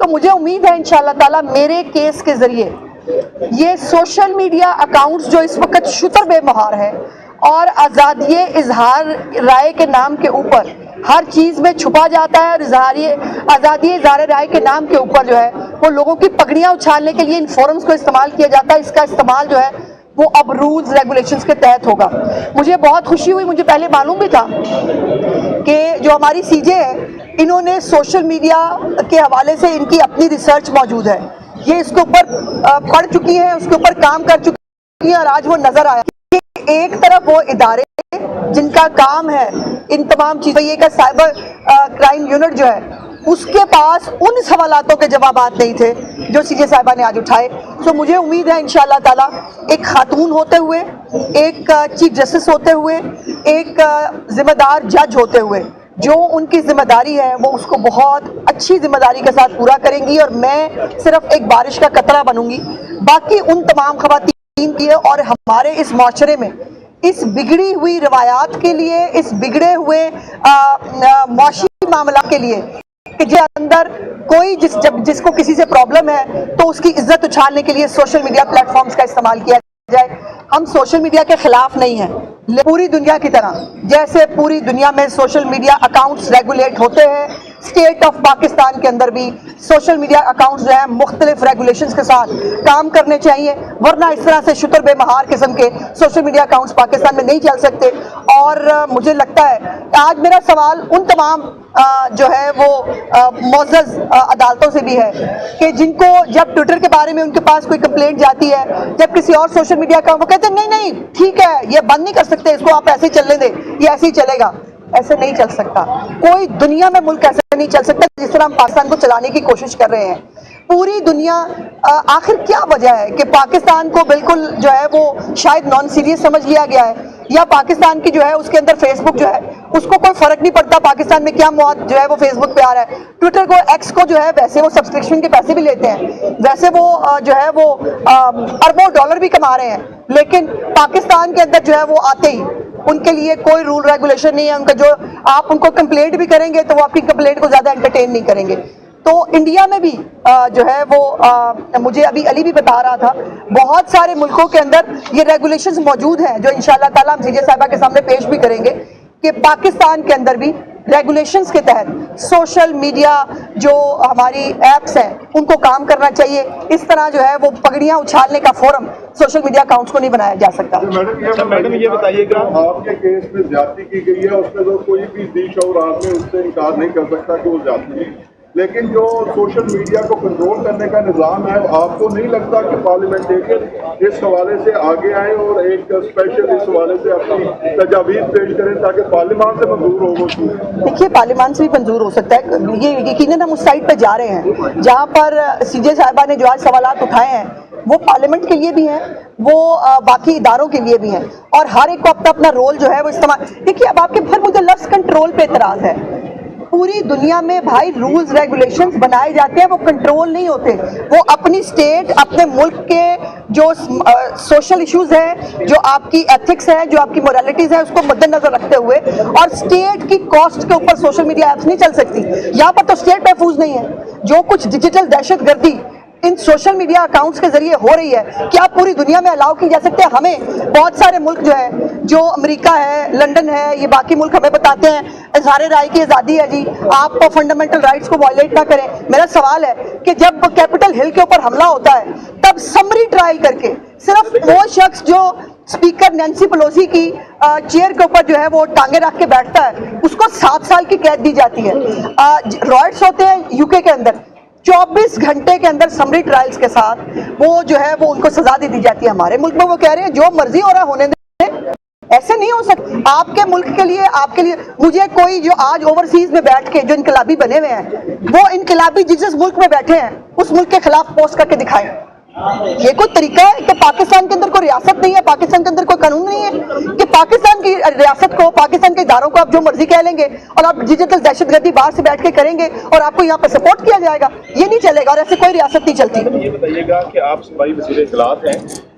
تو مجھے امید ہے انشاءاللہ تعالیٰ میرے کیس کے ذریعے یہ سوشل میڈیا اکاؤنٹس جو اس وقت شتر بے مہار ہے اور آزادی اظہار رائے کے نام کے اوپر ہر چیز میں چھپا جاتا ہے، اور آزادی اظہار رائے کے نام کے اوپر جو ہے وہ لوگوں کی پگڑیاں اچھالنے کے لیے ان فورمز کو استعمال کیا جاتا ہے، اس کا استعمال جو ہے وہ اب رولز ریگولیشنز کے تحت ہوگا۔ مجھے بہت خوشی ہوئی، مجھے پہلے معلوم بھی تھا کہ جو ہماری سی جے ہے انہوں نے سوشل میڈیا کے حوالے سے ان کی اپنی ریسرچ موجود ہے، یہ اس کے اوپر پڑھ چکی ہیں، اس کے اوپر کام کر چکی ہیں، اور آج وہ نظر آیا کہ ایک طرف وہ ادارے جن کا کام ہے ان تمام چیزیں، یہ کہ سائبر کرائم یونٹ جو ہے اس کے پاس ان سوالاتوں کے جوابات نہیں تھے جو سی جے صاحبہ نے آج اٹھائے۔ تو مجھے امید ہے انشاءاللہ تعالیٰ ایک خاتون ہوتے ہوئے، ایک چیف جسٹس ہوتے ہوئے، ایک ذمہ دار جج ہوتے ہوئے جو ان کی ذمہ داری ہے وہ اس کو بہت اچھی ذمہ داری کے ساتھ پورا کریں گی، اور میں صرف ایک بارش کا قطرہ بنوں گی باقی ان تمام خواتین کی اور ہمارے اس معاشرے میں اس بگڑی ہوئی روایات کے لیے، اس بگڑے ہوئے معاشی معاملات کے لیے کہ جس اندر کوئی جس کو کسی سے پرابلم ہے تو اس کی عزت اچھالنے کے لیے سوشل میڈیا پلیٹ فارمز کا استعمال کیا جائے۔ ہم سوشل میڈیا کے خلاف نہیں ہیں، پوری دنیا کی طرح جیسے پوری دنیا میں سوشل میڈیا اکاؤنٹس ریگولیٹ ہوتے ہیں، اسٹیٹ آف پاکستان کے اندر بھی سوشل میڈیا اکاؤنٹس جو ہیں مختلف ریگولیشنز کے ساتھ کام کرنے چاہیے، ورنہ اس طرح سے شتر بے مہار قسم کے سوشل میڈیا اکاؤنٹس پاکستان میں نہیں چل سکتے۔ اور مجھے لگتا ہے آج میرا سوال ان تمام جو ہے وہ معزز عدالتوں سے بھی ہے کہ جن کو جب ٹویٹر کے بارے میں ان کے پاس کوئی کمپلینٹ جاتی ہے، جب کسی اور سوشل میڈیا کا وہ کہتے ہیں نہیں نہیں ٹھیک ہے یہ بند نہیں کر سکتے، اس کو آپ ایسے ہی چلنے دیں، یہ ایسے ہی چلے گا۔ ایسے نہیں چل سکتا، کوئی دنیا میں ملک ایسے نہیں چل سکتا جس طرح ہم پاکستان کو چلانے کی کوشش کر رہے ہیں۔ پوری دنیا آخر کیا وجہ ہے کہ پاکستان کو بالکل جو ہے وہ شاید نان سیریس سمجھ لیا گیا ہے، یا پاکستان کی جو ہے اس کے اندر فیس بک جو ہے اس کو کوئی فرق نہیں پڑتا پاکستان میں کیا مواد جو ہے وہ فیس بک پہ آ رہا ہے، ٹویٹر کو ایکس کو جو ہے ویسے وہ سبسکرپشن کے پیسے بھی لیتے ہیں، ویسے وہ جو ہے وہ اربوں ڈالر بھی کما رہے ہیں، لیکن پاکستان کے اندر جو ہے وہ آتے ہی ان کے لیے کوئی رول ریگولیشن نہیں ہے، ان کا جو آپ ان کو کمپلینٹ بھی کریں گے تو وہ آپ کی کمپلینٹ کو زیادہ انٹرٹین نہیں کریں گے۔ تو انڈیا میں بھی جو ہے وہ مجھے ابھی علی بھی بتا رہا تھا بہت سارے ملکوں کے اندر یہ ریگولیشنز موجود ہیں جو انشاءاللہ تعالیٰ ہم سی جے صاحبہ کے سامنے پیش بھی کریں گے کہ پاکستان کے اندر بھی ریگولیشنز کے تحت سوشل میڈیا جو ہماری ایپس ہیں ان کو کام کرنا چاہیے، اس طرح جو ہے وہ پگڑیاں اچھالنے کا فورم سوشل میڈیا اکاؤنٹس کو نہیں بنایا جا سکتا۔ میڈم یہ بتائیے گا آپ کے کیس میں زیادتی کی گئی ہے، اس میں تو کوئی بھی دیش اور آدمی اس سے انکار نہیں کر سکتا کہ وہ زیادتی ہے، لیکن جو سوشل میڈیا کو کنٹرول کرنے کا نظام ہے آپ کو نہیں لگتا کہ پارلیمنٹیرین اس حوالے سے آگے آئیں اور ایک اسپیشل اس حوالے سے اپنی تجاویز پیش کریں تاکہ پارلیمان سے منظور ہو وہ چیز؟ دیکھیے پارلیمان سے بھی منظور ہو سکتا ہے، یہ یقیناً ہم اس سائٹ پہ جا رہے ہیں جہاں پر سی جے صاحبہ نے جو آج سوالات اٹھائے ہیں وہ پارلیمنٹ کے لیے بھی ہیں، وہ باقی اداروں کے لیے بھی ہیں، اور ہر ایک کو اپنا اپنا رول جو ہے وہ استعمال۔ دیکھیے اب آپ کے پھر مجھے لفظ کنٹرول پہ اعتراض ہے، پوری دنیا میں بھائی رولز ریگولیشنز بنائے جاتے ہیں، وہ کنٹرول نہیں ہوتے، وہ اپنی سٹیٹ اپنے ملک کے جو سوشل ایشوز ہیں، جو آپ کی ایتھکس ہے، جو آپ کی موریلٹیز ہیں، اس کو مد نظر رکھتے ہوئے، اور سٹیٹ کی کاسٹ کے اوپر سوشل میڈیا ایپس نہیں چل سکتی۔ یہاں پر تو سٹیٹ محفوظ نہیں ہے، جو کچھ ڈیجیٹل دہشت گردی ان سوشل میڈیا اکاؤنٹس کے ذریعے ہو رہی ہے کیا پوری دنیا میں الاؤ کی جا سکتے ہیں؟ ہمیں بہت سارے ملک جو ہے، جو امریکہ ہے، لنڈن ہے، یہ باقی ملک ہمیں بتاتے ہیں اظہار رائے کی آزادی ہے جی، آپ فنڈامنٹل رائٹس کو وائلیٹ نہ کریں۔ میرا سوال ہے کہ جب کیپٹل ہل کے اوپر حملہ ہوتا ہے تب سمری ٹرائل کر کے صرف وہ شخص جو اسپیکر نینسی پیلوسی کی چیئر کے اوپر جو ہے وہ ٹانگیں رکھ کے بیٹھتا ہے اس کو 7 سال کی قید دی جاتی ہے۔ رائٹس ہوتے ہیں یو کے اندر 24 گھنٹے کے اندر سمری ٹرائلز کے ساتھ وہ جو ہے وہ ان کو سزا دی جاتی ہے۔ ہمارے ملک میں وہ کہہ رہے ہیں جو مرضی ہو رہا ہونے دیں، ایسے نہیں ہو سکتا۔ آپ کے ملک کے لیے، آپ کے لیے مجھے کوئی جو آج اوورسیز میں بیٹھ کے جو انقلابی بنے ہوئے ہیں وہ انقلابی جس ملک میں بیٹھے ہیں اس ملک کے خلاف پوسٹ کر کے دکھائیں۔ یہ کوئی طریقہ ہے کہ پاکستان کے اندر کوئی ریاست نہیں ہے، پاکستان کے اندر کوئی قانون نہیں ہے کہ پاکستان کی ریاست کو، پاکستان کے اداروں کو آپ جو مرضی کہہ لیں گے اور آپ ڈیجیٹل دہشت گردی باہر سے بیٹھ کے کریں گے اور آپ کو یہاں پہ سپورٹ کیا جائے گا؟ یہ نہیں چلے گا، اور ایسے کوئی ریاست نہیں چلتی۔ یہ بتائیے گا کہ آپ صوبائی وزیر اطلاعات ہیں،